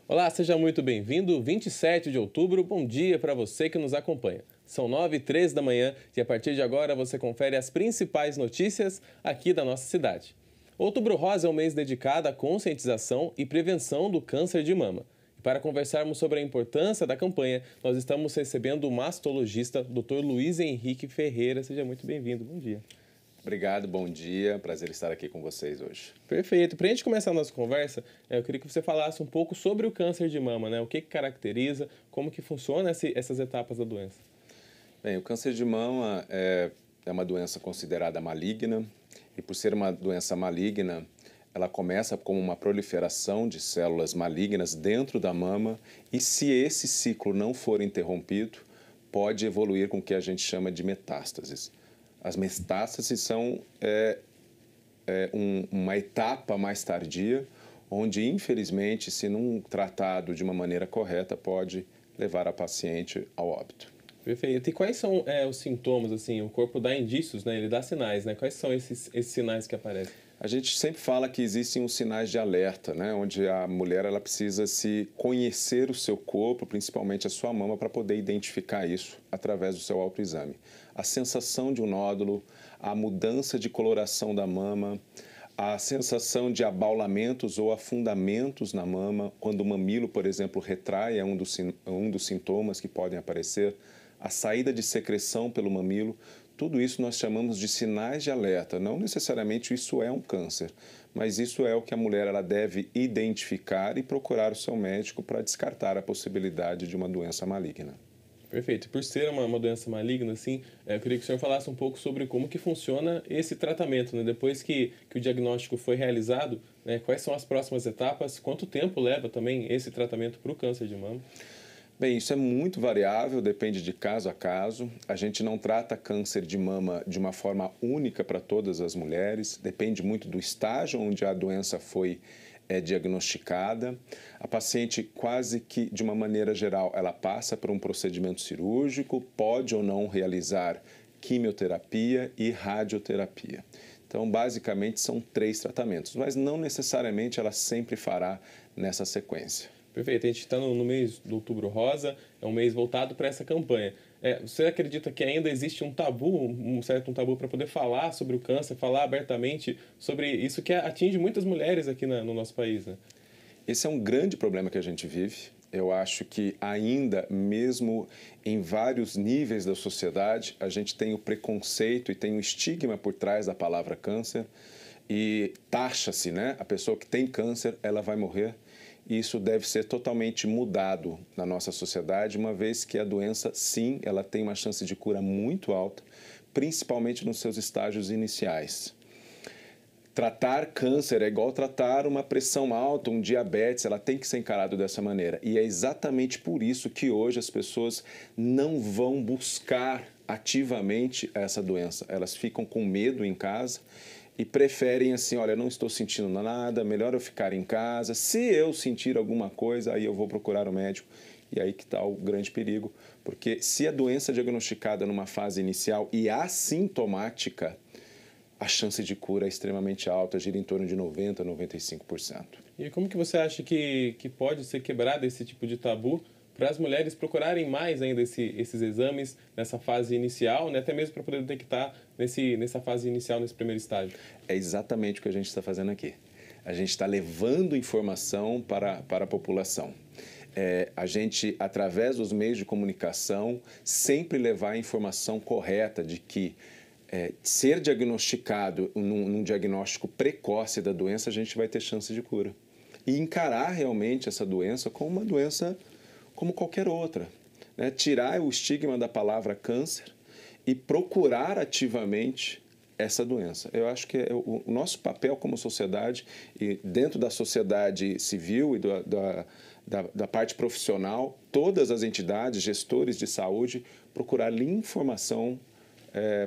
Olá, seja muito bem-vindo. 27 de outubro, bom dia para você que nos acompanha. São 9h03 da manhã e a partir de agora você confere as principais notícias aqui da nossa cidade. Outubro Rosa é um mês dedicado à conscientização e prevenção do câncer de mama. E para conversarmos sobre a importância da campanha, nós estamos recebendo o mastologista Dr. Luiz Henrique Ferreira. Seja muito bem-vindo. Bom dia. Obrigado, bom dia. Prazer estar aqui com vocês hoje. Perfeito. Para a gente começar a nossa conversa, eu queria que você falasse um pouco sobre o câncer de mama, né? O que caracteriza, como que funciona essas etapas da doença. Bem, o câncer de mama é uma doença considerada maligna e por ser uma doença maligna, ela começa como uma proliferação de células malignas dentro da mama e se esse ciclo não for interrompido, pode evoluir com o que a gente chama de metástases. As metástases são uma etapa mais tardia, onde, infelizmente, se não tratado de uma maneira correta, pode levar a paciente ao óbito. Perfeito. E quais são os sintomas, assim? O corpo dá indícios, né? Ele dá sinais, né? Quais são esses sinais que aparecem? A gente sempre fala que existem os sinais de alerta, né? Onde a mulher ela precisa se conhecer o seu corpo, principalmente a sua mama, para poder identificar isso através do seu autoexame. A sensação de um nódulo, a mudança de coloração da mama, a sensação de abaulamentos ou afundamentos na mama, quando o mamilo, por exemplo, retrai, é um dos sintomas que podem aparecer, a saída de secreção pelo mamilo, tudo isso nós chamamos de sinais de alerta. Não necessariamente isso é um câncer, mas isso é o que a mulher ela deve identificar e procurar o seu médico para descartar a possibilidade de uma doença maligna. Perfeito. Por ser uma doença maligna, assim, eu queria que o senhor falasse um pouco sobre como que funciona esse tratamento, né? Depois que o diagnóstico foi realizado, né? Quais são as próximas etapas? Quanto tempo leva também esse tratamento para o câncer de mama? Bem, isso é muito variável, depende de caso a caso. A gente não trata câncer de mama de uma forma única para todas as mulheres, depende muito do estágio onde a doença foi diagnosticada. A paciente, quase que de uma maneira geral, ela passa por um procedimento cirúrgico, pode ou não realizar quimioterapia e radioterapia. Então, basicamente, são 3 tratamentos, mas não necessariamente ela sempre fará nessa sequência. Perfeito. A gente está no mês do Outubro Rosa, é um mês voltado para essa campanha. Você acredita que ainda existe um tabu, um certo tabu para poder falar sobre o câncer, falar abertamente sobre isso que atinge muitas mulheres aqui no nosso país, né? Esse é um grande problema que a gente vive. Eu acho que ainda, mesmo em vários níveis da sociedade, a gente tem o preconceito e tem o estigma por trás da palavra câncer e taxa-se, né? A pessoa que tem câncer, ela vai morrer. E isso deve ser totalmente mudado na nossa sociedade, uma vez que a doença, sim, ela tem uma chance de cura muito alta, principalmente nos seus estágios iniciais. Tratar câncer é igual tratar uma pressão alta, um diabetes, ela tem que ser encarado dessa maneira. E é exatamente por isso que hoje as pessoas não vão buscar ativamente essa doença. Elas ficam com medo em casa e preferem assim, olha, não estou sentindo nada, melhor eu ficar em casa. Se eu sentir alguma coisa, aí eu vou procurar o médico. E aí que está o grande perigo, porque se a doença é diagnosticada numa fase inicial e assintomática, a chance de cura é extremamente alta, gira em torno de 90% a 95%. E como que você acha que pode ser quebrado esse tipo de tabu para as mulheres procurarem mais ainda esses exames nessa fase inicial, né? Até mesmo para poder detectar nessa fase inicial, nesse primeiro estágio? É exatamente o que a gente está fazendo aqui. A gente está levando informação para a população. A gente, através dos meios de comunicação, sempre levar a informação correta de que ser diagnosticado num diagnóstico precoce da doença, a gente vai ter chance de cura. E encarar realmente essa doença como uma doença como qualquer outra, né? Tirar o estigma da palavra câncer e procurar ativamente essa doença. Eu acho que o nosso papel como sociedade, e dentro da sociedade civil e da parte profissional, todas as entidades, gestores de saúde, procurar informação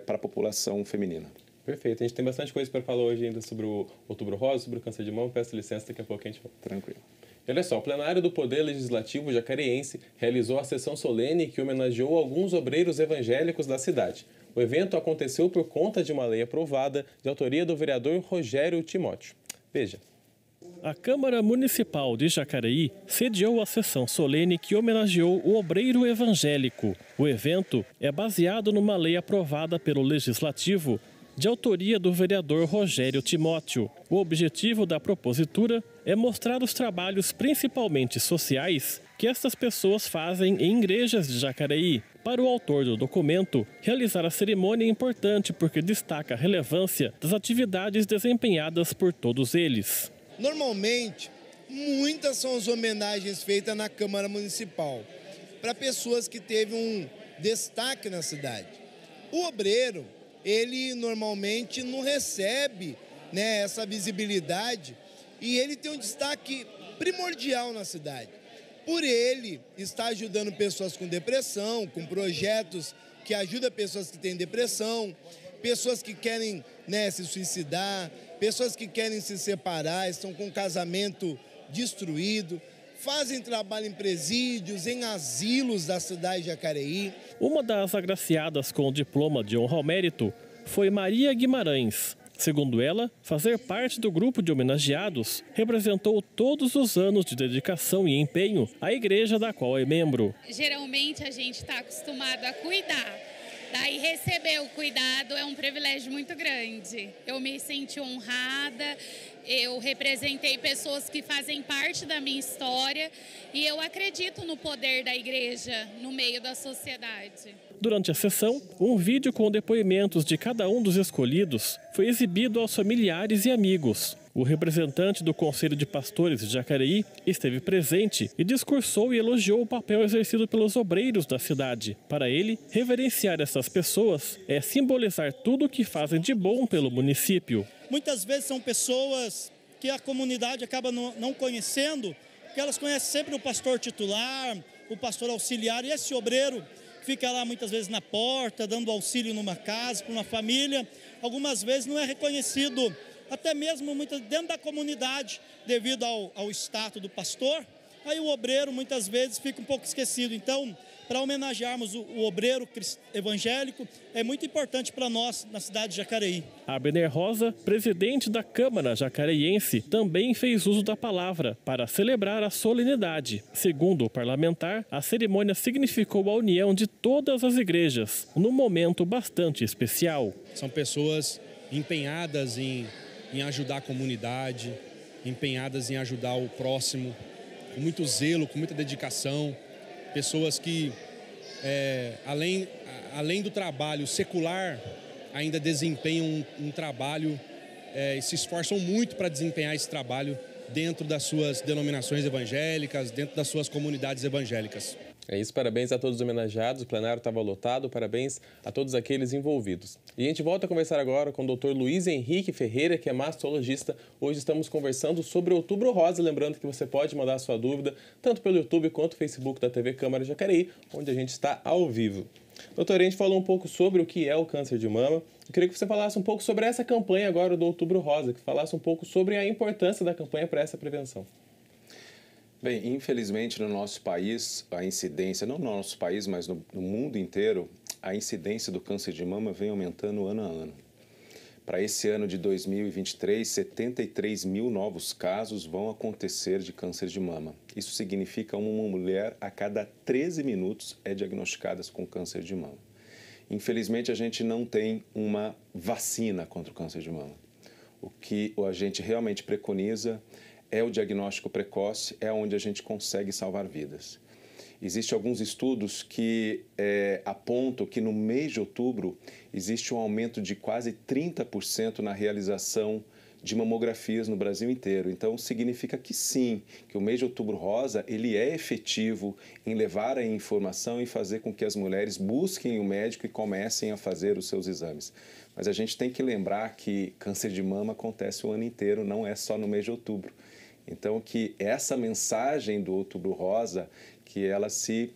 para a população feminina. Perfeito. A gente tem bastante coisa para falar hoje ainda sobre o Outubro Rosa, sobre o câncer de mama. Peço licença, daqui a pouco a gente fala. Tranquilo. E olha só, o plenário do Poder Legislativo jacareense realizou a sessão solene que homenageou alguns obreiros evangélicos da cidade. O evento aconteceu por conta de uma lei aprovada de autoria do vereador Rogério Timóteo. Veja. A Câmara Municipal de Jacareí sediou a sessão solene que homenageou o obreiro evangélico. O evento é baseado numa lei aprovada pelo Legislativo, de autoria do vereador Rogério Timóteo. O objetivo da propositura é mostrar os trabalhos principalmente sociais que estas pessoas fazem em igrejas de Jacareí. Para o autor do documento, realizar a cerimônia é importante porque destaca a relevância das atividades desempenhadas por todos eles. Normalmente, muitas são as homenagens feitas na Câmara Municipal para pessoas que teve um destaque na cidade. O obreiro, ele normalmente não recebe, essa visibilidade e ele tem um destaque primordial na cidade. Por ele estar ajudando pessoas com depressão, com projetos que ajudam pessoas que têm depressão, pessoas que querem se suicidar, pessoas que querem se separar, estão com o casamento destruído, fazem trabalho em presídios, em asilos da cidade de Jacareí. Uma das agraciadas com o diploma de honra ao mérito foi Maria Guimarães. Segundo ela, fazer parte do grupo de homenageados representou todos os anos de dedicação e empenho à igreja da qual é membro. Geralmente a gente está acostumado a cuidar. Daí receber o cuidado é um privilégio muito grande. Eu me senti honrada, eu representei pessoas que fazem parte da minha história e eu acredito no poder da igreja no meio da sociedade. Durante a sessão, um vídeo com depoimentos de cada um dos escolhidos foi exibido aos familiares e amigos. O representante do Conselho de Pastores de Jacareí esteve presente e discursou e elogiou o papel exercido pelos obreiros da cidade. Para ele, reverenciar essas pessoas é simbolizar tudo o que fazem de bom pelo município. Muitas vezes são pessoas que a comunidade acaba não conhecendo, porque elas conhecem sempre o pastor titular, o pastor auxiliar e esse obreiro fica lá muitas vezes na porta, dando auxílio numa casa, para uma família. Algumas vezes não é reconhecido, até mesmo dentro da comunidade, devido ao status do pastor. Aí o obreiro muitas vezes fica um pouco esquecido. Então, para homenagearmos o obreiro evangélico, é muito importante para nós na cidade de Jacareí. Abner Rosa, presidente da Câmara Jacareiense, também fez uso da palavra para celebrar a solenidade. Segundo o parlamentar, a cerimônia significou a união de todas as igrejas, num momento bastante especial. São pessoas empenhadas em ajudar a comunidade, empenhadas em ajudar o próximo, com muito zelo, com muita dedicação. Pessoas que, além do trabalho secular, ainda desempenham um trabalho e se esforçam muito para desempenhar esse trabalho dentro das suas denominações evangélicas, dentro das suas comunidades evangélicas. É isso, parabéns a todos os homenageados, o plenário estava lotado, parabéns a todos aqueles envolvidos. E a gente volta a conversar agora com o Dr. Luiz Henrique Ferreira, que é mastologista. Hoje estamos conversando sobre o Outubro Rosa, lembrando que você pode mandar a sua dúvida tanto pelo YouTube quanto pelo Facebook da TV Câmara Jacareí, onde a gente está ao vivo. Doutor, a gente falou um pouco sobre o que é o câncer de mama. Eu queria que você falasse um pouco sobre essa campanha agora do Outubro Rosa, que falasse um pouco sobre a importância da campanha para essa prevenção. Bem, infelizmente no nosso país, a incidência, não no nosso país, mas no mundo inteiro, a incidência do câncer de mama vem aumentando ano a ano. Para esse ano de 2023, 73 mil novos casos vão acontecer de câncer de mama. Isso significa uma mulher a cada 13 minutos é diagnosticada com câncer de mama. Infelizmente, a gente não tem uma vacina contra o câncer de mama. O que a gente realmente preconiza é o diagnóstico precoce, é onde a gente consegue salvar vidas. Existem alguns estudos que apontam que no mês de outubro existe um aumento de quase 30% na realização de mamografias no Brasil inteiro. Então, significa que sim, que o mês de Outubro Rosa ele é efetivo em levar a informação e fazer com que as mulheres busquem o médico e comecem a fazer os seus exames. Mas a gente tem que lembrar que câncer de mama acontece o ano inteiro, não é só no mês de outubro. Então, que essa mensagem do Outubro Rosa, que ela se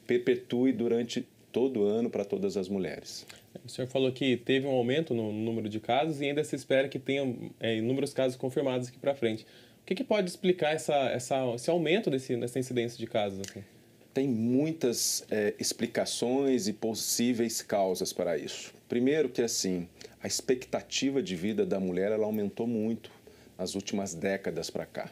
perpetue durante todo o ano para todas as mulheres. O senhor falou que teve um aumento no número de casos e ainda se espera que tenha inúmeros casos confirmados aqui para frente. O que pode explicar esse aumento dessa incidência de casos? Assim? Tem muitas explicações e possíveis causas para isso. Primeiro que, assim, a expectativa de vida da mulher ela aumentou muito. as últimas décadas para cá.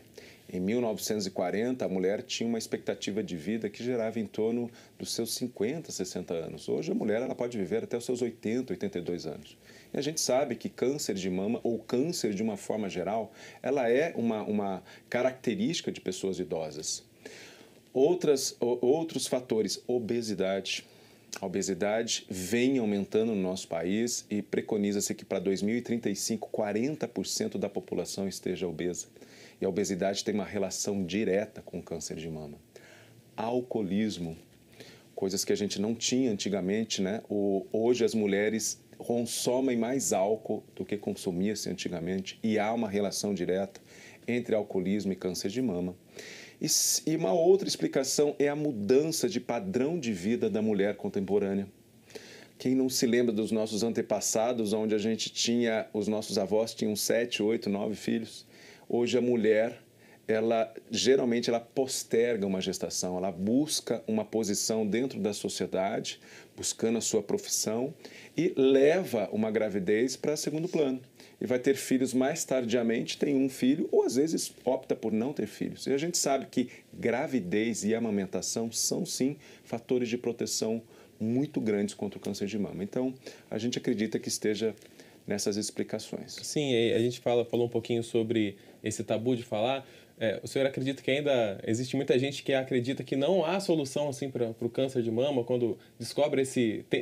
Em 1940, a mulher tinha uma expectativa de vida que gerava em torno dos seus 50, 60 anos. Hoje, a mulher ela pode viver até os seus 80, 82 anos. E a gente sabe que câncer de mama, ou câncer de uma forma geral, ela é uma característica de pessoas idosas. Outros fatores, obesidade. A obesidade vem aumentando no nosso país e preconiza-se que para 2035, 40% da população esteja obesa. E a obesidade tem uma relação direta com o câncer de mama. Alcoolismo, coisas que a gente não tinha antigamente, né? Hoje as mulheres consomem mais álcool do que consumia-se antigamente e há uma relação direta entre alcoolismo e câncer de mama. E uma outra explicação é a mudança de padrão de vida da mulher contemporânea. Quem não se lembra dos nossos antepassados, onde a gente os nossos avós tinham 7, 8, 9 filhos? Hoje a mulher, geralmente ela posterga uma gestação, ela busca uma posição dentro da sociedade, buscando a sua profissão e leva uma gravidez para segundo plano. E vai ter filhos mais tardiamente, tem um filho, ou às vezes opta por não ter filhos. E a gente sabe que gravidez e amamentação são sim fatores de proteção muito grandes contra o câncer de mama. Então, a gente acredita que esteja nessas explicações. Sim, a gente falou um pouquinho sobre esse tabu de falar. O senhor acredita que ainda existe muita gente que acredita que não há solução assim para o câncer de mama quando descobre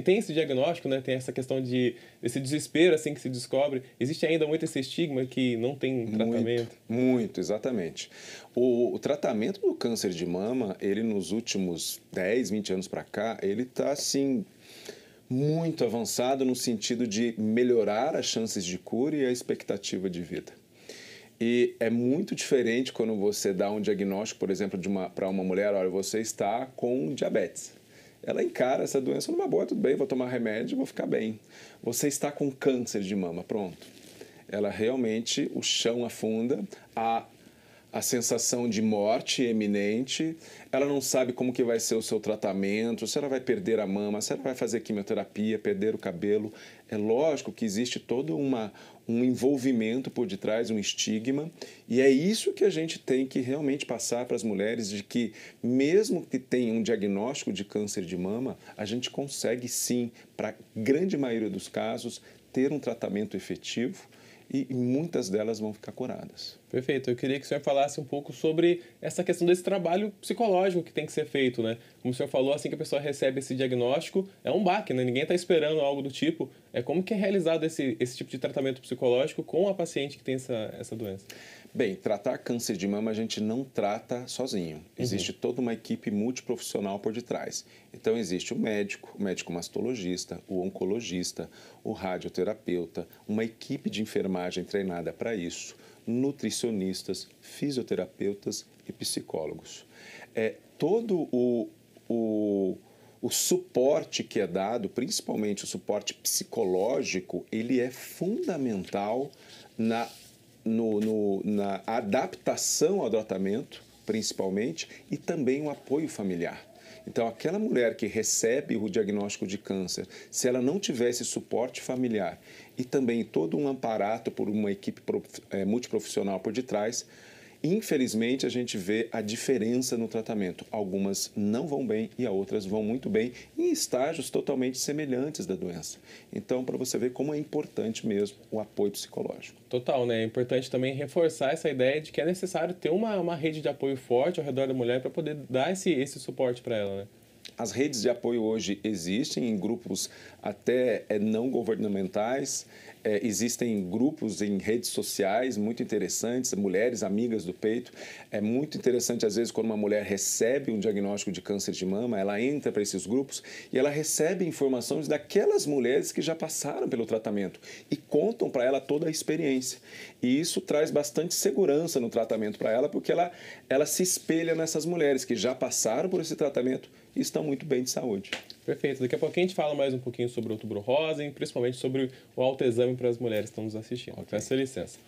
tem esse diagnóstico, né? Tem essa questão desse desespero assim que se descobre. Existe ainda muito esse estigma que não tem tratamento? Muito, exatamente. O tratamento do câncer de mama, ele nos últimos 10, 20 anos para cá, ele está assim muito avançado no sentido de melhorar as chances de cura e a expectativa de vida. E é muito diferente quando você dá um diagnóstico, por exemplo, para uma mulher, olha, você está com diabetes. Ela encara essa doença numa boa, tudo bem, vou tomar remédio, vou ficar bem. Você está com câncer de mama, pronto. Ela realmente, o chão afunda, a sensação de morte iminente, ela não sabe como que vai ser o seu tratamento, se ela vai perder a mama, se ela vai fazer quimioterapia, perder o cabelo. É lógico que existe todo um envolvimento por detrás, um estigma, e é isso que a gente tem que realmente passar para as mulheres, de que mesmo que tenha um diagnóstico de câncer de mama, a gente consegue sim, para a grande maioria dos casos, ter um tratamento efetivo, e muitas delas vão ficar curadas. Perfeito. Eu queria que o senhor falasse um pouco sobre essa questão desse trabalho psicológico que tem que ser feito, né? Como o senhor falou, assim que a pessoa recebe esse diagnóstico, é um baque, né? Ninguém está esperando algo do tipo. Como que é realizado esse tipo de tratamento psicológico com a paciente que tem essa doença? Bem, tratar câncer de mama a gente não trata sozinho. Existe toda uma equipe multiprofissional por detrás. Então, existe o médico mastologista, o oncologista, o radioterapeuta, uma equipe de enfermagem treinada para isso, nutricionistas, fisioterapeutas e psicólogos. Todo o suporte que é dado, principalmente o suporte psicológico, ele é fundamental na adaptação ao tratamento, principalmente, e também o apoio familiar. Então, aquela mulher que recebe o diagnóstico de câncer, se ela não tivesse suporte familiar e também todo um aparato por uma equipe multiprofissional por detrás, infelizmente a gente vê a diferença no tratamento. Algumas não vão bem e outras vão muito bem em estágios totalmente semelhantes da doença. Então, para você ver como é importante mesmo o apoio psicológico. Total, né? É importante também reforçar essa ideia de que é necessário ter uma rede de apoio forte ao redor da mulher para poder dar esse suporte para ela, né? As redes de apoio hoje existem em grupos até não governamentais, existem grupos em redes sociais muito interessantes, mulheres amigas do peito. É muito interessante, às vezes, quando uma mulher recebe um diagnóstico de câncer de mama, ela entra para esses grupos e ela recebe informações daquelas mulheres que já passaram pelo tratamento e contam para ela toda a experiência. E isso traz bastante segurança no tratamento para ela, porque ela se espelha nessas mulheres que já passaram por esse tratamento e estão muito bem de saúde. Perfeito. Daqui a pouquinho a gente fala mais um pouquinho sobre o Outubro Rosa e principalmente sobre o autoexame para as mulheres que estão nos assistindo. Okay. Peço licença.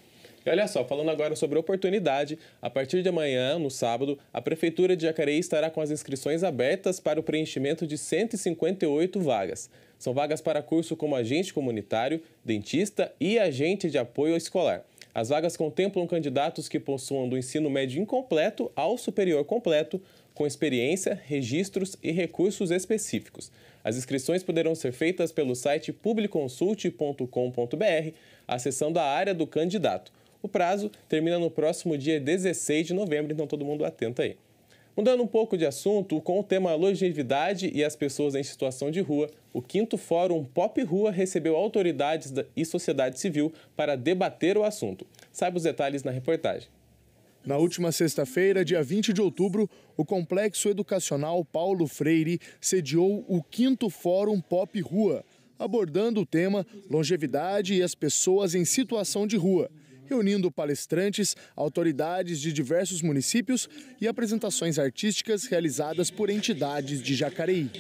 E olha só, falando agora sobre oportunidade, a partir de amanhã, no sábado, a Prefeitura de Jacareí estará com as inscrições abertas para o preenchimento de 158 vagas. São vagas para curso como agente comunitário, dentista e agente de apoio escolar. As vagas contemplam candidatos que possuam do ensino médio incompleto ao superior completo, com experiência, registros e recursos específicos. As inscrições poderão ser feitas pelo site publiconsult.com.br, acessando a área do candidato. O prazo termina no próximo dia 16 de novembro, então todo mundo atento aí. Mudando um pouco de assunto, com o tema longevidade e as pessoas em situação de rua, o 5º Fórum Pop Rua recebeu autoridades e sociedade civil para debater o assunto. Saiba os detalhes na reportagem. Na última sexta-feira, dia 20 de outubro, o Complexo Educacional Paulo Freire sediou o 5º Fórum Pop Rua, abordando o tema longevidade e as pessoas em situação de rua, reunindo palestrantes, autoridades de diversos municípios e apresentações artísticas realizadas por entidades de Jacareí.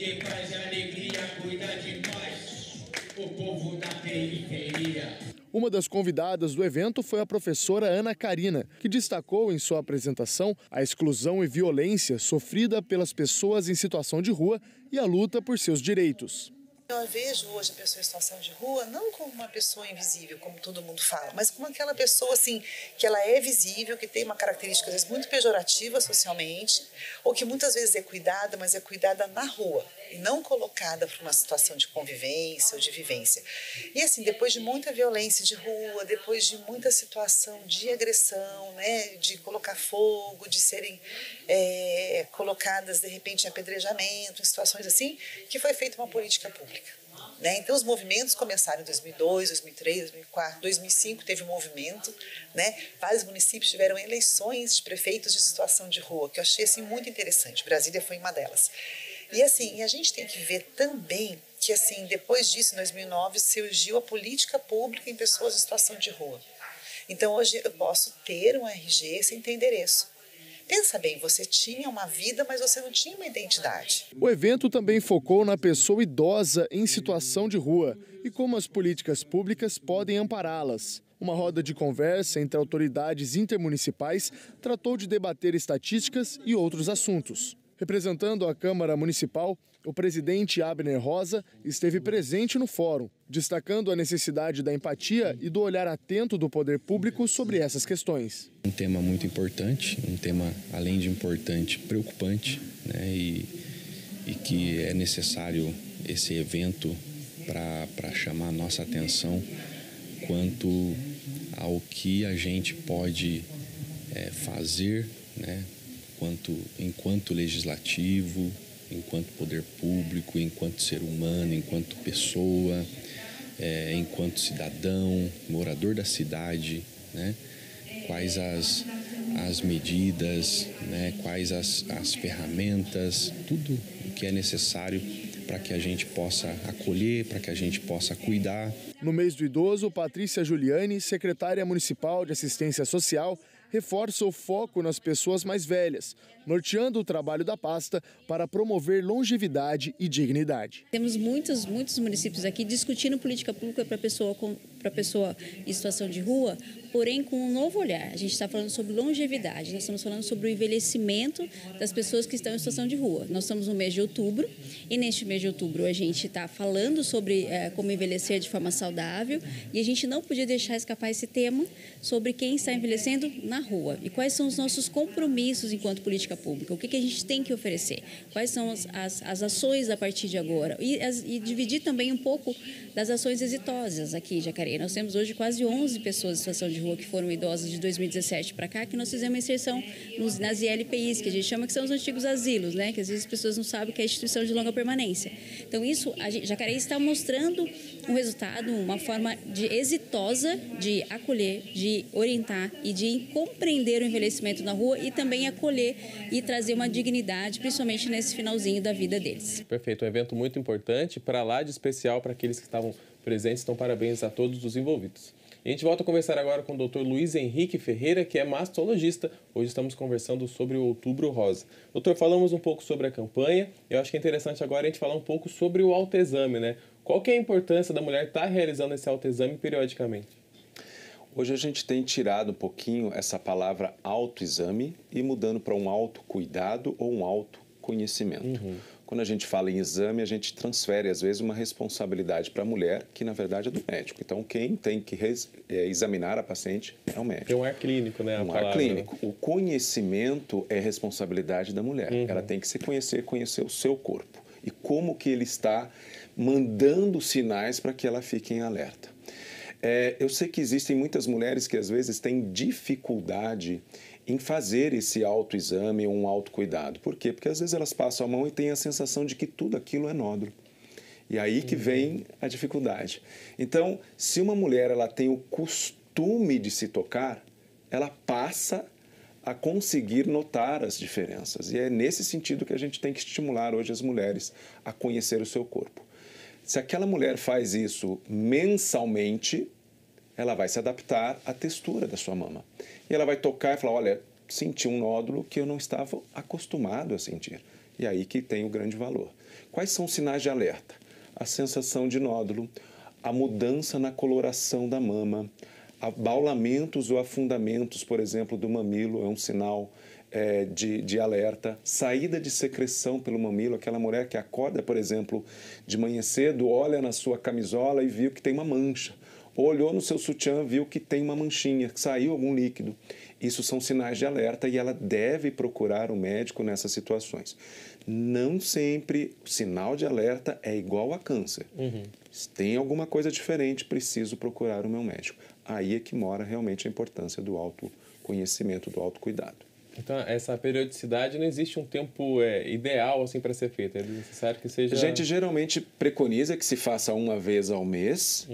Uma das convidadas do evento foi a professora Ana Karina, que destacou em sua apresentação a exclusão e violência sofrida pelas pessoas em situação de rua e a luta por seus direitos. Eu vejo hoje a pessoa em situação de rua não como uma pessoa invisível, como todo mundo fala, mas como aquela pessoa assim, que ela é visível, que tem uma característica às vezes muito pejorativa socialmente, ou que muitas vezes é cuidada, mas é cuidada na rua e não colocada para uma situação de convivência ou de vivência. E assim, depois de muita violência de rua, depois de muita situação de agressão, né, de colocar fogo, de serem colocadas de repente em apedrejamento, em situações assim, que foi feita uma política pública. Né? Então, os movimentos começaram em 2002, 2003, 2004, 2005 teve um movimento, né? Vários municípios tiveram eleições de prefeitos de situação de rua, que eu achei assim, muito interessante. Brasília foi uma delas. E assim, a gente tem que ver também que assim, depois disso, em 2009, surgiu a política pública em pessoas em situação de rua. Então, hoje eu posso ter um RG sem ter endereço. Pensa bem, você tinha uma vida, mas você não tinha uma identidade. O evento também focou na pessoa idosa em situação de rua e como as políticas públicas podem ampará-las. Uma roda de conversa entre autoridades intermunicipais tratou de debater estatísticas e outros assuntos. Representando a Câmara Municipal, o presidente Abner Rosa esteve presente no fórum, destacando a necessidade da empatia e do olhar atento do poder público sobre essas questões. Um tema muito importante, um tema, além de importante, preocupante, né? E que é necessário esse evento para chamar a nossa atenção quanto ao que a gente pode fazer, né? Enquanto legislativo, enquanto poder público, enquanto ser humano, enquanto pessoa, enquanto cidadão, morador da cidade, né? Quais as medidas, né? Quais as ferramentas, tudo o que é necessário para que a gente possa acolher, para que a gente possa cuidar. No mês do idoso, Patrícia Giuliani, secretária municipal de assistência social, reforça o foco nas pessoas mais velhas, norteando o trabalho da pasta para promover longevidade e dignidade. Temos muitos municípios aqui discutindo política pública para a pessoa em situação de rua, porém com um novo olhar. A gente está falando sobre longevidade, nós estamos falando sobre o envelhecimento das pessoas que estão em situação de rua. Nós estamos no mês de outubro e neste mês de outubro a gente está falando sobre como envelhecer de forma saudável e a gente não podia deixar escapar esse tema sobre quem está envelhecendo na rua e quais são os nossos compromissos enquanto política pública, o que a gente tem que oferecer, quais são as ações a partir de agora e dividir também um pouco das ações exitosas aqui em Jacareí. Nós temos hoje quase 11 pessoas em situação de rua que foram idosas de 2017 para cá, que nós fizemos uma inserção nas ILPIs, que a gente chama que são os antigos asilos, né? Que às vezes as pessoas não sabem que é a instituição de longa permanência. Então isso, Jacareí está mostrando um resultado, uma forma exitosa de acolher, de orientar e de compreender o envelhecimento na rua e também acolher e trazer uma dignidade, principalmente nesse finalzinho da vida deles. Perfeito, um evento muito importante, para lá de especial para aqueles que estavam presentes, então parabéns a todos os envolvidos. A gente volta a conversar agora com o Dr. Luiz Henrique Ferreira, que é mastologista. Hoje estamos conversando sobre o Outubro Rosa. Doutor, falamos um pouco sobre a campanha. Eu acho que é interessante agora a gente falar um pouco sobre o autoexame, né? Qual que é a importância da mulher estar realizando esse autoexame periodicamente? Hoje a gente tem tirado um pouquinho essa palavra autoexame e mudando para um autocuidado ou um autoconhecimento. Quando a gente fala em exame, a gente transfere, às vezes, uma responsabilidade para a mulher, que na verdade é do médico. Então, quem tem que examinar a paciente é o médico. Tem um ar clínico, né? Ar clínico. O conhecimento é responsabilidade da mulher. Ela tem que se conhecer o seu corpo. E como que ele está mandando sinais para que ela fique em alerta. Eu sei que existem muitas mulheres que, às vezes, têm dificuldade em fazer esse autoexame ou um autocuidado. Por quê? Porque às vezes elas passam a mão e têm a sensação de que tudo aquilo é nódulo. E aí que vem a dificuldade. Então, se uma mulher ela tem o costume de se tocar, ela passa a conseguir notar as diferenças. E é nesse sentido que a gente tem que estimular hoje as mulheres a conhecer o seu corpo. Se aquela mulher faz isso mensalmente, ela vai se adaptar à textura da sua mama. E ela vai tocar e falar, olha, senti um nódulo que eu não estava acostumado a sentir. E aí que tem o grande valor. Quais são os sinais de alerta? A sensação de nódulo, a mudança na coloração da mama, abaulamentos ou afundamentos, por exemplo, do mamilo, é um sinal de alerta, saída de secreção pelo mamilo, aquela mulher que acorda, por exemplo, de manhã cedo, olha na sua camisola e viu que tem uma mancha. Olhou no seu sutiã, viu que tem uma manchinha, que saiu algum líquido. Isso são sinais de alerta e ela deve procurar o médico nessas situações. Não sempre o sinal de alerta é igual a câncer. Se tem alguma coisa diferente, preciso procurar o meu médico. Aí é que mora realmente a importância do autoconhecimento, do autocuidado. Então, essa periodicidade, não existe um tempo ideal assim para ser feito? É necessário que seja... A gente geralmente preconiza que se faça uma vez ao mês.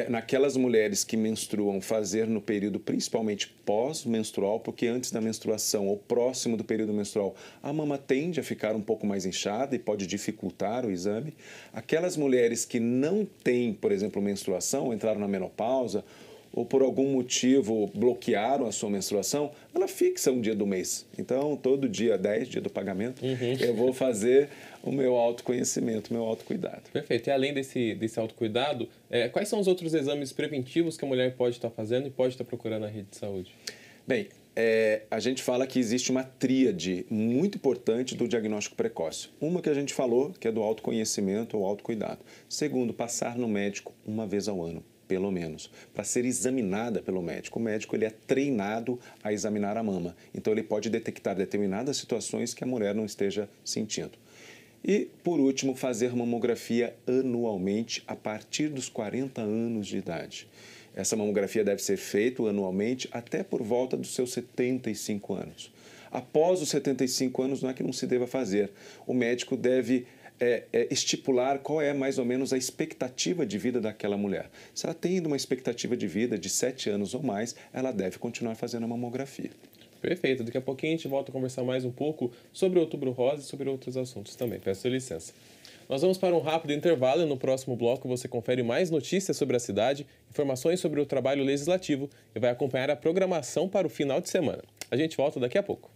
Naquelas mulheres que menstruam, fazer no período principalmente pós-menstrual, porque antes da menstruação ou próximo do período menstrual, a mama tende a ficar um pouco mais inchada e pode dificultar o exame. Aquelas mulheres que não têm, por exemplo, menstruação, entraram na menopausa, ou por algum motivo bloquearam a sua menstruação, ela fixa um dia do mês. Então, todo dia 10, dia do pagamento, eu vou fazer o meu autoconhecimento, o meu autocuidado. Perfeito. E além desse autocuidado, quais são os outros exames preventivos que a mulher pode estar fazendo e pode estar procurando na rede de saúde? Bem, a gente fala que existe uma tríade muito importante do diagnóstico precoce. Uma que a gente falou, que é do autoconhecimento ou autocuidado. Segundo, passar no médico uma vez ao ano, pelo menos, para ser examinada pelo médico. O médico ele é treinado a examinar a mama, então ele pode detectar determinadas situações que a mulher não esteja sentindo. E, por último, fazer mamografia anualmente a partir dos 40 anos de idade. Essa mamografia deve ser feita anualmente até por volta dos seus 75 anos. Após os 75 anos, não é que não se deva fazer. O médico deve estipular qual é mais ou menos a expectativa de vida daquela mulher. Se ela tem uma expectativa de vida de 7 anos ou mais, ela deve continuar fazendo a mamografia. Perfeito. Daqui a pouquinho a gente volta a conversar mais um pouco sobre o Outubro Rosa e sobre outros assuntos também. Peço licença. Nós vamos para um rápido intervalo e no próximo bloco você confere mais notícias sobre a cidade, informações sobre o trabalho legislativo e vai acompanhar a programação para o final de semana. A gente volta daqui a pouco.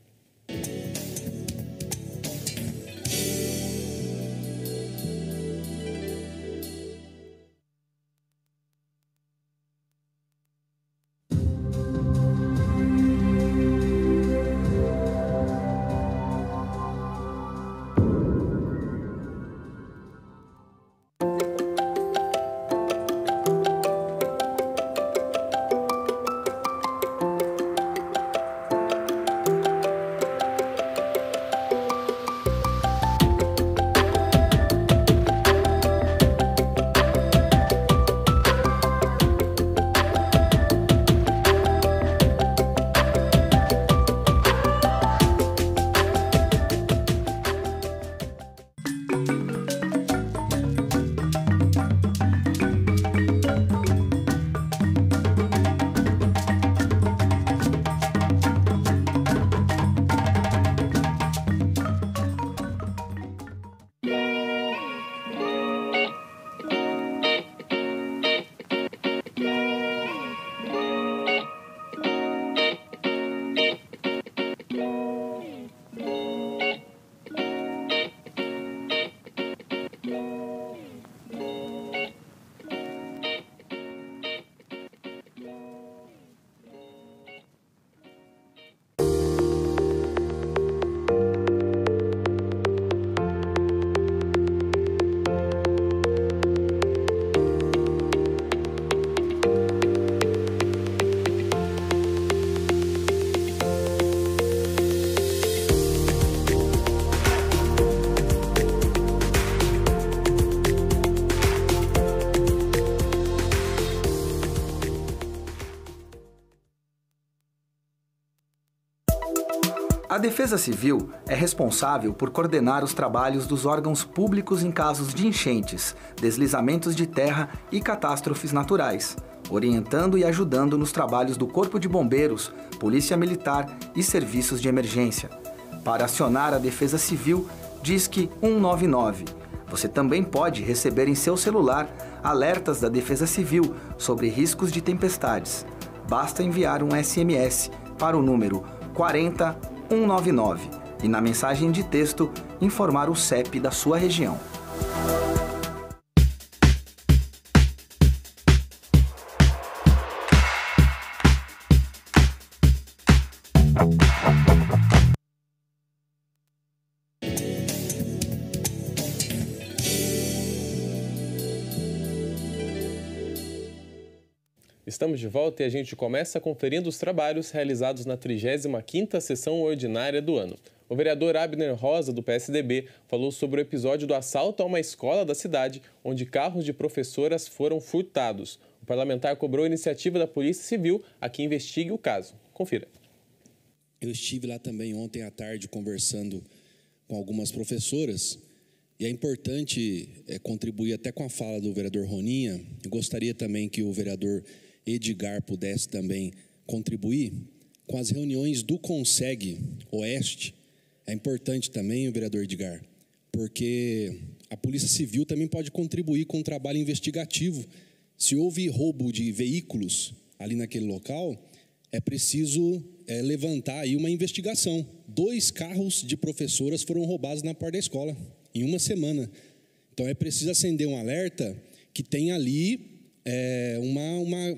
Defesa Civil é responsável por coordenar os trabalhos dos órgãos públicos em casos de enchentes, deslizamentos de terra e catástrofes naturais, orientando e ajudando nos trabalhos do Corpo de Bombeiros, Polícia Militar e serviços de emergência. Para acionar a Defesa Civil, Disque 199. Você também pode receber em seu celular alertas da Defesa Civil sobre riscos de tempestades. Basta enviar um SMS para o número 40199 e na mensagem de texto informar o CEP da sua região. Estamos de volta e a gente começa conferindo os trabalhos realizados na 35ª sessão ordinária do ano. O vereador Abner Rosa, do PSDB, falou sobre o episódio do assalto a uma escola da cidade, onde carros de professoras foram furtados. O parlamentar cobrou a iniciativa da Polícia Civil a que investigue o caso. Confira. Eu estive lá também ontem à tarde conversando com algumas professoras e é importante contribuir até com a fala do vereador Roninha. Eu gostaria também que o vereador Edgar pudesse também contribuir com as reuniões do Conseg Oeste. É importante também, o vereador Edgar, porque a Polícia Civil também pode contribuir com o trabalho investigativo. Se houve roubo de veículos ali naquele local, é preciso levantar aí uma investigação. 2 carros de professoras foram roubados na porta da escola em uma semana. Então é preciso acender um alerta que tem ali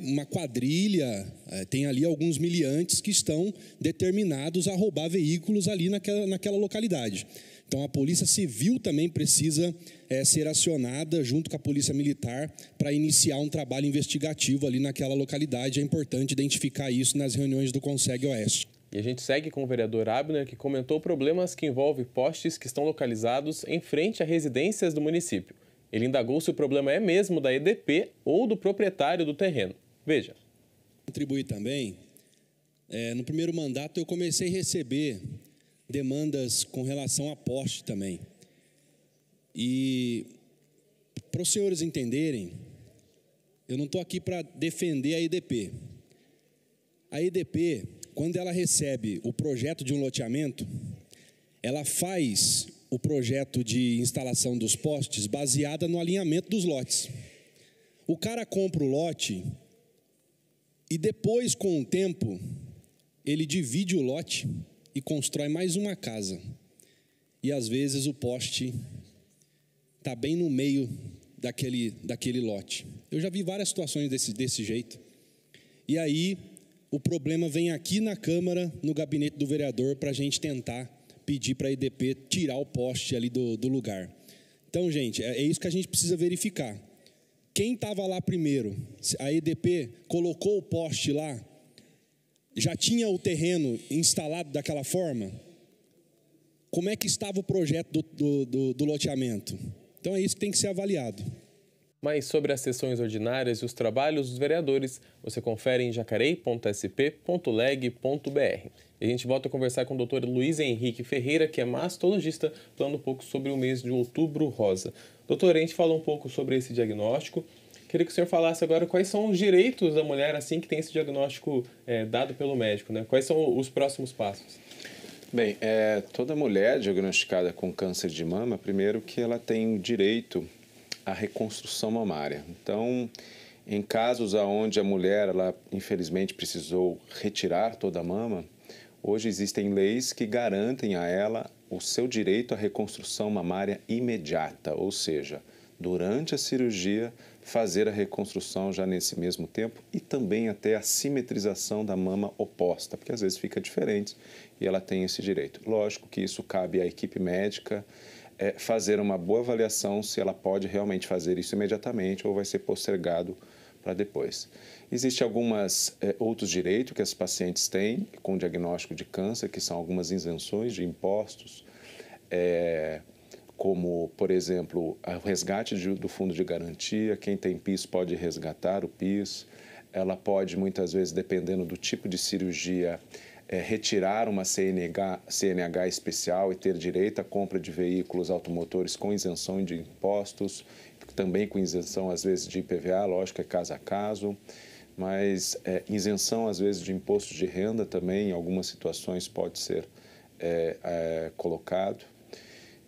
uma quadrilha, tem ali alguns miliantes que estão determinados a roubar veículos ali naquela localidade. Então a Polícia Civil também precisa ser acionada junto com a Polícia Militar para iniciar um trabalho investigativo ali naquela localidade. É importante identificar isso nas reuniões do Conseg Oeste. E a gente segue com o vereador Abner, que comentou problemas que envolvem postes que estão localizados em frente a residências do município. Ele indagou se o problema é mesmo da EDP ou do proprietário do terreno. Veja. Contribuir também. No primeiro mandato eu comecei a receber demandas com relação a poste também. E para os senhores entenderem, eu não estou aqui para defender a EDP. A EDP, quando ela recebe o projeto de um loteamento, ela faz o projeto de instalação dos postes baseada no alinhamento dos lotes. O cara compra o lote e depois, com o tempo, ele divide o lote e constrói mais uma casa. E às vezes o poste está bem no meio daquele lote. Eu já vi várias situações desse jeito. E aí o problema vem aqui na Câmara, no gabinete do vereador, para a gente tentar pedir para a EDP tirar o poste ali do lugar. Então, gente, é isso que a gente precisa verificar. Quem estava lá primeiro? A EDP colocou o poste lá? Já tinha o terreno instalado daquela forma? Como é que estava o projeto do loteamento? Então, é isso que tem que ser avaliado. Mais sobre as sessões ordinárias e os trabalhos dos vereadores, você confere em jacareí.sp.leg.br. E a gente volta a conversar com o Dr. Luiz Henrique Ferreira, que é mastologista, falando um pouco sobre o mês de Outubro Rosa. Doutor, a gente falou um pouco sobre esse diagnóstico. Queria que o senhor falasse agora quais são os direitos da mulher assim que tem esse diagnóstico dado pelo médico, né? Quais são os próximos passos? Bem, toda mulher diagnosticada com câncer de mama, primeiro que ela tem direito à reconstrução mamária. Então, em casos onde a mulher, ela infelizmente precisou retirar toda a mama, hoje existem leis que garantem a ela o seu direito à reconstrução mamária imediata, ou seja, durante a cirurgia, fazer a reconstrução já nesse mesmo tempo e também até a simetrização da mama oposta, porque às vezes fica diferente e ela tem esse direito. Lógico que isso cabe à equipe médica fazer uma boa avaliação se ela pode realmente fazer isso imediatamente ou vai ser postergado para depois. Existem alguns outros direitos que as pacientes têm com diagnóstico de câncer, que são algumas isenções de impostos, como, por exemplo, o resgate do fundo de garantia. Quem tem PIS pode resgatar o PIS. Ela pode, muitas vezes, dependendo do tipo de cirurgia, retirar uma CNH especial e ter direito à compra de veículos automotores com isenção de impostos, também com isenção, às vezes, de IPVA, lógico, é caso a caso, mas isenção, às vezes, de imposto de renda também, em algumas situações, pode ser colocado.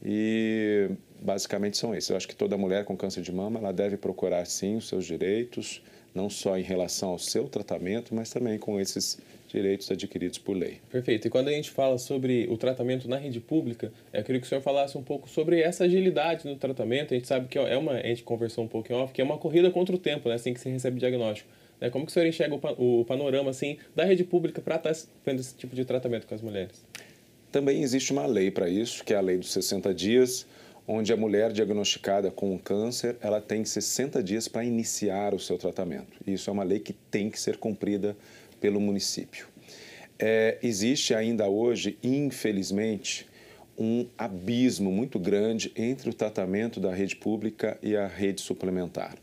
E, basicamente, são esses. Eu acho que toda mulher com câncer de mama, ela deve procurar, sim, os seus direitos, não só em relação ao seu tratamento, mas também com esses direitos adquiridos por lei. Perfeito. E quando a gente fala sobre o tratamento na rede pública, eu queria que o senhor falasse um pouco sobre essa agilidade no tratamento. A gente sabe que a gente conversou um pouco em off, que é uma corrida contra o tempo, né, assim que se recebe diagnóstico. Como que o senhor enxerga o panorama assim, da rede pública para estar fazendo esse tipo de tratamento com as mulheres? Também existe uma lei para isso, que é a lei dos 60 dias, onde a mulher diagnosticada com um câncer, ela tem 60 dias para iniciar o seu tratamento. Isso é uma lei que tem que ser cumprida pelo município. Existe ainda hoje, infelizmente, um abismo muito grande entre o tratamento da rede pública e a rede suplementar,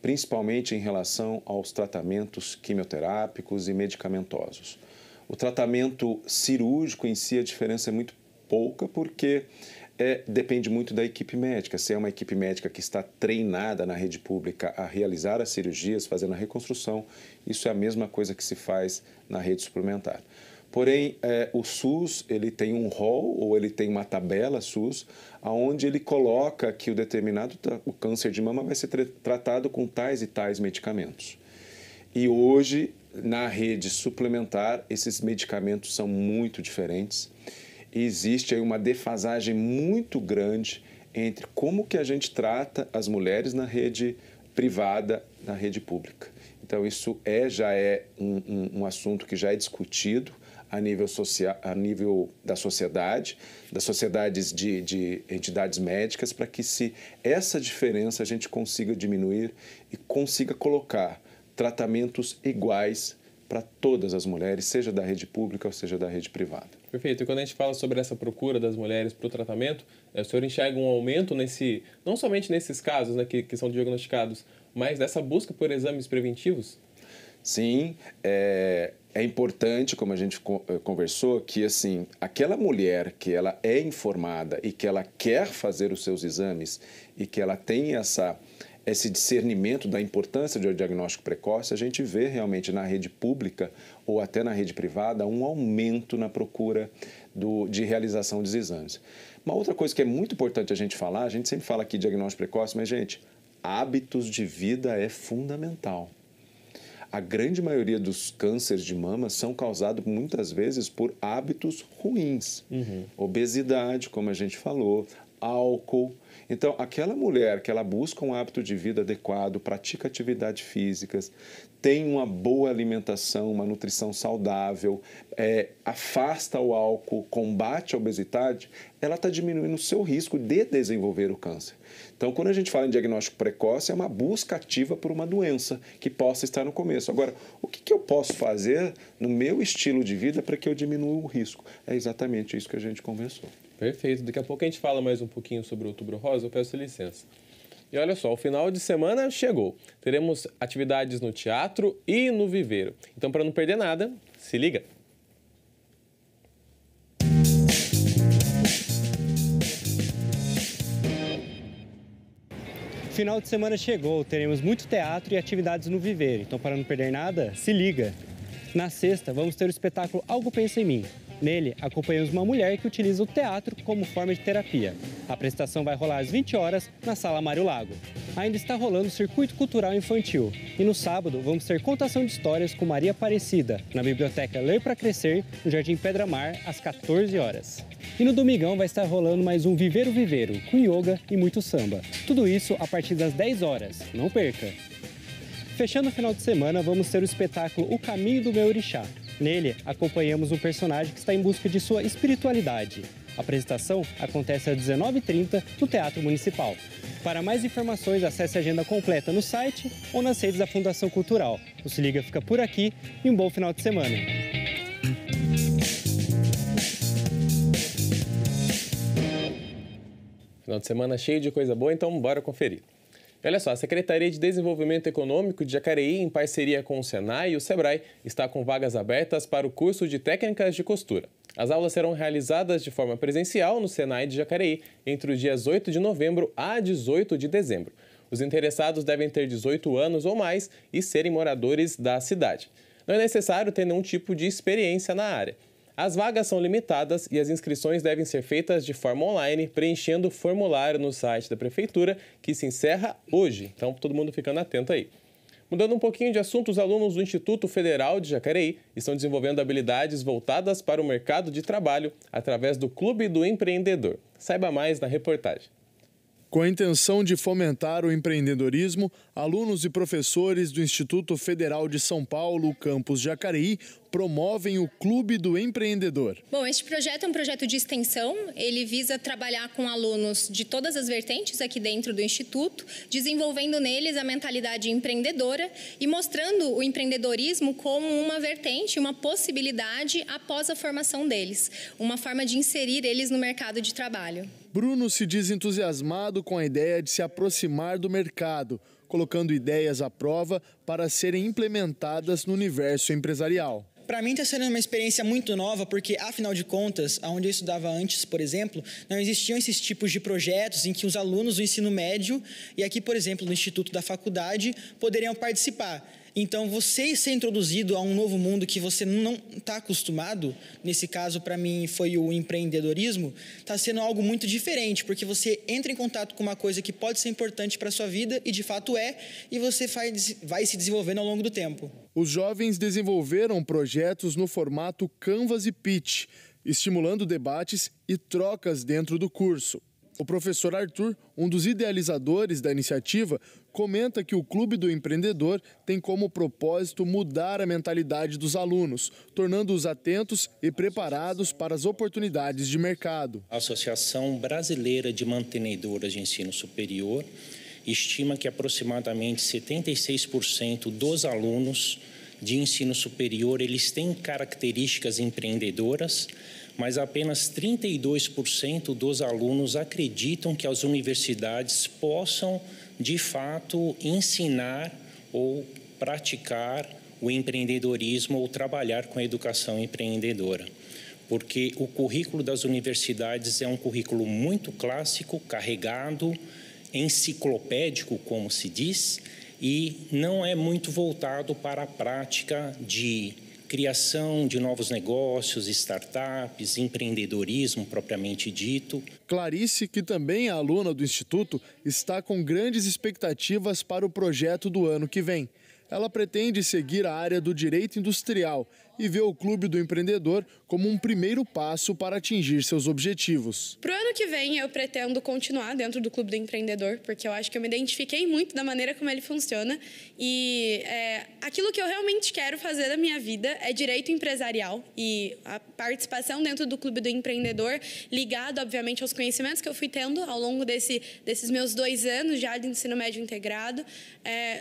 principalmente em relação aos tratamentos quimioterápicos e medicamentosos. O tratamento cirúrgico em si, a diferença é muito pouca, porque depende muito da equipe médica. Se é uma equipe médica que está treinada na rede pública a realizar as cirurgias, fazendo a reconstrução, isso é a mesma coisa que se faz na rede suplementar. Porém, o SUS ele tem um rol, ou ele tem uma tabela SUS, onde ele coloca que o câncer de mama vai ser tratado com tais e tais medicamentos. E hoje, na rede suplementar, esses medicamentos são muito diferentes. Existe aí uma defasagem muito grande entre como que a gente trata as mulheres na rede privada, na rede pública. Então, isso já é um assunto que já é discutido a nível social, a nível das sociedades de entidades médicas, para que essa diferença a gente consiga diminuir e consiga colocar tratamentos iguais para todas as mulheres, seja da rede pública ou seja da rede privada. Perfeito. E quando a gente fala sobre essa procura das mulheres para o tratamento, o senhor enxerga um aumento não somente nesses casos, né, que são diagnosticados, mas dessa busca por exames preventivos? Sim, é importante, como a gente conversou, que assim, aquela mulher que ela é informada e que ela quer fazer os seus exames e que ela tem esse discernimento da importância do diagnóstico precoce, a gente vê realmente na rede pública ou até na rede privada um aumento na procura de realização dos exames. Uma outra coisa que é muito importante a gente falar, a gente sempre fala aqui de diagnóstico precoce, mas, gente, hábitos de vida é fundamental. A grande maioria dos cânceres de mama são causados muitas vezes por hábitos ruins. Obesidade, como a gente falou, álcool. Então, aquela mulher que ela busca um hábito de vida adequado, pratica atividades físicas, tem uma boa alimentação, uma nutrição saudável, afasta o álcool, combate a obesidade, ela está diminuindo o seu risco de desenvolver o câncer. Então, quando a gente fala em diagnóstico precoce, é uma busca ativa por uma doença que possa estar no começo. Agora, o que eu posso fazer no meu estilo de vida para que eu diminua o risco? É exatamente isso que a gente conversou. Perfeito. Daqui a pouco a gente fala mais um pouquinho sobre o Outubro Rosa, eu peço licença. E olha só, o final de semana chegou. Teremos atividades no teatro e no viveiro. Então, para não perder nada, se liga! Final de semana chegou, teremos muito teatro e atividades no viveiro. Então, para não perder nada, se liga! Na sexta, vamos ter o espetáculo Algo Pensa em Mim. Nele, acompanhamos uma mulher que utiliza o teatro como forma de terapia. A apresentação vai rolar às 20 horas na Sala Mário Lago. Ainda está rolando o Circuito Cultural Infantil. E no sábado, vamos ter contação de histórias com Maria Aparecida, na Biblioteca Ler para Crescer, no Jardim Pedra Mar, às 14 horas. E no domingão vai estar rolando mais um Viveiro Viveiro, com yoga e muito samba. Tudo isso a partir das 10 horas. Não perca! Fechando o final de semana, vamos ter o espetáculo O Caminho do Meu Orixá. Nele, acompanhamos um personagem que está em busca de sua espiritualidade. A apresentação acontece às 19h30 no Teatro Municipal. Para mais informações, acesse a agenda completa no site ou nas redes da Fundação Cultural. O Se Liga fica por aqui e um bom final de semana. Final de semana cheio de coisa boa, então bora conferir. Olha só, a Secretaria de Desenvolvimento Econômico de Jacareí, em parceria com o Senai e o Sebrae, está com vagas abertas para o curso de técnicas de costura. As aulas serão realizadas de forma presencial no Senai de Jacareí entre os dias 8 de novembro a 18 de dezembro. Os interessados devem ter 18 anos ou mais e serem moradores da cidade. Não é necessário ter nenhum tipo de experiência na área. As vagas são limitadas e as inscrições devem ser feitas de forma online, preenchendo o formulário no site da Prefeitura, que se encerra hoje. Então, todo mundo ficando atento aí. Mudando um pouquinho de assunto, os alunos do Instituto Federal de Jacareí estão desenvolvendo habilidades voltadas para o mercado de trabalho através do Clube do Empreendedor. Saiba mais na reportagem. Com a intenção de fomentar o empreendedorismo, alunos e professores do Instituto Federal de São Paulo, campus Jacareí, promovem o Clube do Empreendedor. Bom, este projeto é um projeto de extensão. Ele visa trabalhar com alunos de todas as vertentes aqui dentro do Instituto, desenvolvendo neles a mentalidade empreendedora e mostrando o empreendedorismo como uma vertente, uma possibilidade após a formação deles, uma forma de inserir eles no mercado de trabalho. Bruno se diz entusiasmado com a ideia de se aproximar do mercado, colocando ideias à prova para serem implementadas no universo empresarial. Para mim está sendo uma experiência muito nova, porque, afinal de contas, onde eu estudava antes, por exemplo, não existiam esses tipos de projetos em que os alunos do ensino médio, e aqui, por exemplo, no Instituto da Faculdade, poderiam participar. Então, você ser introduzido a um novo mundo que você não está acostumado, nesse caso, para mim, foi o empreendedorismo, está sendo algo muito diferente, porque você entra em contato com uma coisa que pode ser importante para a sua vida, e de fato é, e você vai se desenvolvendo ao longo do tempo. Os jovens desenvolveram projetos no formato Canvas e Pitch, estimulando debates e trocas dentro do curso. O professor Arthur, um dos idealizadores da iniciativa, comenta que o Clube do Empreendedor tem como propósito mudar a mentalidade dos alunos, tornando-os atentos e preparados para as oportunidades de mercado. A Associação Brasileira de Mantenedoras de Ensino Superior estima que aproximadamente 76% dos alunos de ensino superior eles têm características empreendedoras, mas apenas 32% dos alunos acreditam que as universidades possam, de fato, ensinar ou praticar o empreendedorismo ou trabalhar com a educação empreendedora. Porque o currículo das universidades é um currículo muito clássico, carregado, enciclopédico, como se diz, e não é muito voltado para a prática de criação de novos negócios, startups, empreendedorismo propriamente dito. Clarice, que também é aluna do Instituto, está com grandes expectativas para o projeto do ano que vem. Ela pretende seguir a área do direito industrial e vê o Clube do Empreendedor como um primeiro passo para atingir seus objetivos. Para o ano que vem, eu pretendo continuar dentro do Clube do Empreendedor, porque eu acho que eu me identifiquei muito da maneira como ele funciona. E aquilo que eu realmente quero fazer da minha vida é direito empresarial e a participação dentro do Clube do Empreendedor, ligado, obviamente, aos conhecimentos que eu fui tendo ao longo desses meus 2 anos já de ensino médio integrado,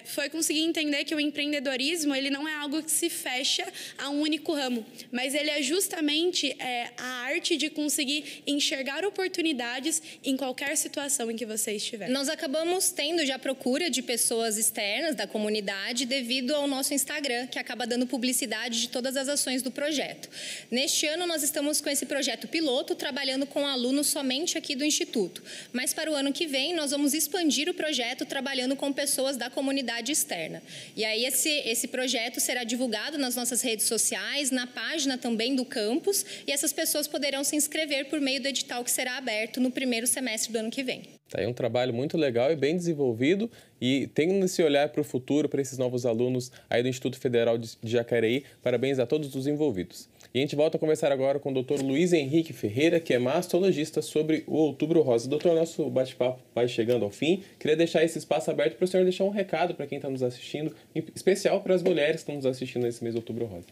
foi conseguir entender que o empreendedorismo ele não é algo que se fecha a um único ramo, mas ele é justamente a arte de conseguir enxergar oportunidades em qualquer situação em que você estiver. Nós acabamos tendo já procura de pessoas externas da comunidade devido ao nosso Instagram, que acaba dando publicidade de todas as ações do projeto. Neste ano, nós estamos com esse projeto piloto, trabalhando com alunos somente aqui do Instituto. Mas para o ano que vem, nós vamos expandir o projeto trabalhando com pessoas da comunidade externa. E aí esse projeto será divulgado nas nossas redes sociais, na página também do campus, e essas pessoas poderão se inscrever por meio do edital que será aberto no primeiro semestre do ano que vem. Tá aí um trabalho muito legal e bem desenvolvido, e tendo esse olhar para o futuro, para esses novos alunos aí do Instituto Federal de Jacareí. Parabéns a todos os envolvidos. E a gente volta a conversar agora com o Dr. Luiz Henrique Ferreira, que é mastologista, sobre o Outubro Rosa. Doutor, nosso bate-papo vai chegando ao fim. Queria deixar esse espaço aberto para o senhor deixar um recado para quem está nos assistindo, em especial para as mulheres que estão nos assistindo nesse mês de Outubro Rosa.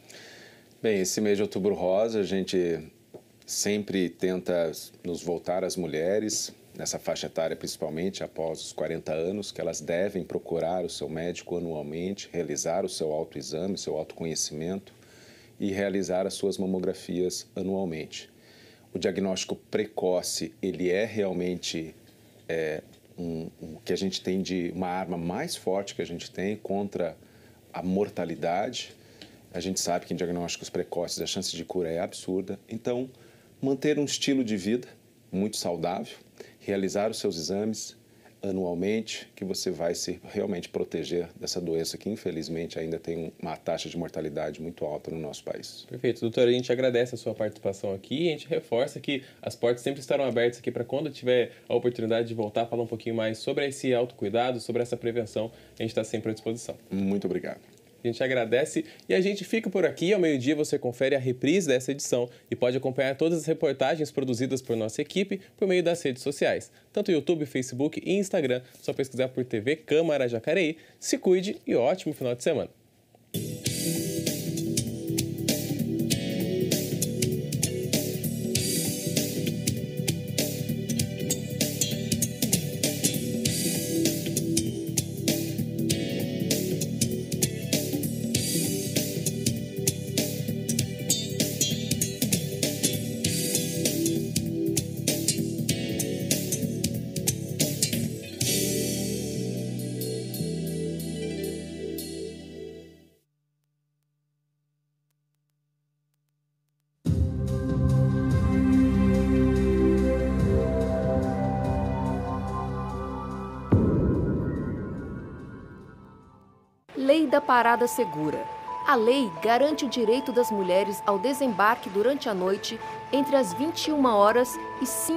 Bem, esse mês de Outubro Rosa, a gente sempre tenta nos voltar às mulheres, nessa faixa etária principalmente, após os 40 anos, que elas devem procurar o seu médico anualmente, realizar o seu autoexame, o seu autoconhecimento e realizar as suas mamografias anualmente. O diagnóstico precoce, ele é realmente que a gente tem de uma arma mais forte que a gente tem contra a mortalidade. A gente sabe que em diagnósticos precoces a chance de cura é absurda. Então, manter um estilo de vida muito saudável, realizar os seus exames anualmente, que você vai se realmente proteger dessa doença que, infelizmente, ainda tem uma taxa de mortalidade muito alta no nosso país. Perfeito. Doutora, a gente agradece a sua participação aqui e a gente reforça que as portas sempre estarão abertas aqui para quando tiver a oportunidade de voltar a falar um pouquinho mais sobre esse autocuidado, sobre essa prevenção, a gente está sempre à disposição. Muito obrigado. A gente agradece e a gente fica por aqui. Ao meio-dia você confere a reprise dessa edição e pode acompanhar todas as reportagens produzidas por nossa equipe por meio das redes sociais, tanto YouTube, Facebook e Instagram. Só pesquisar por TV Câmara Jacareí. Se cuide e ótimo final de semana. Lei da Parada Segura. A lei garante o direito das mulheres ao desembarque durante a noite entre as 21 horas e 5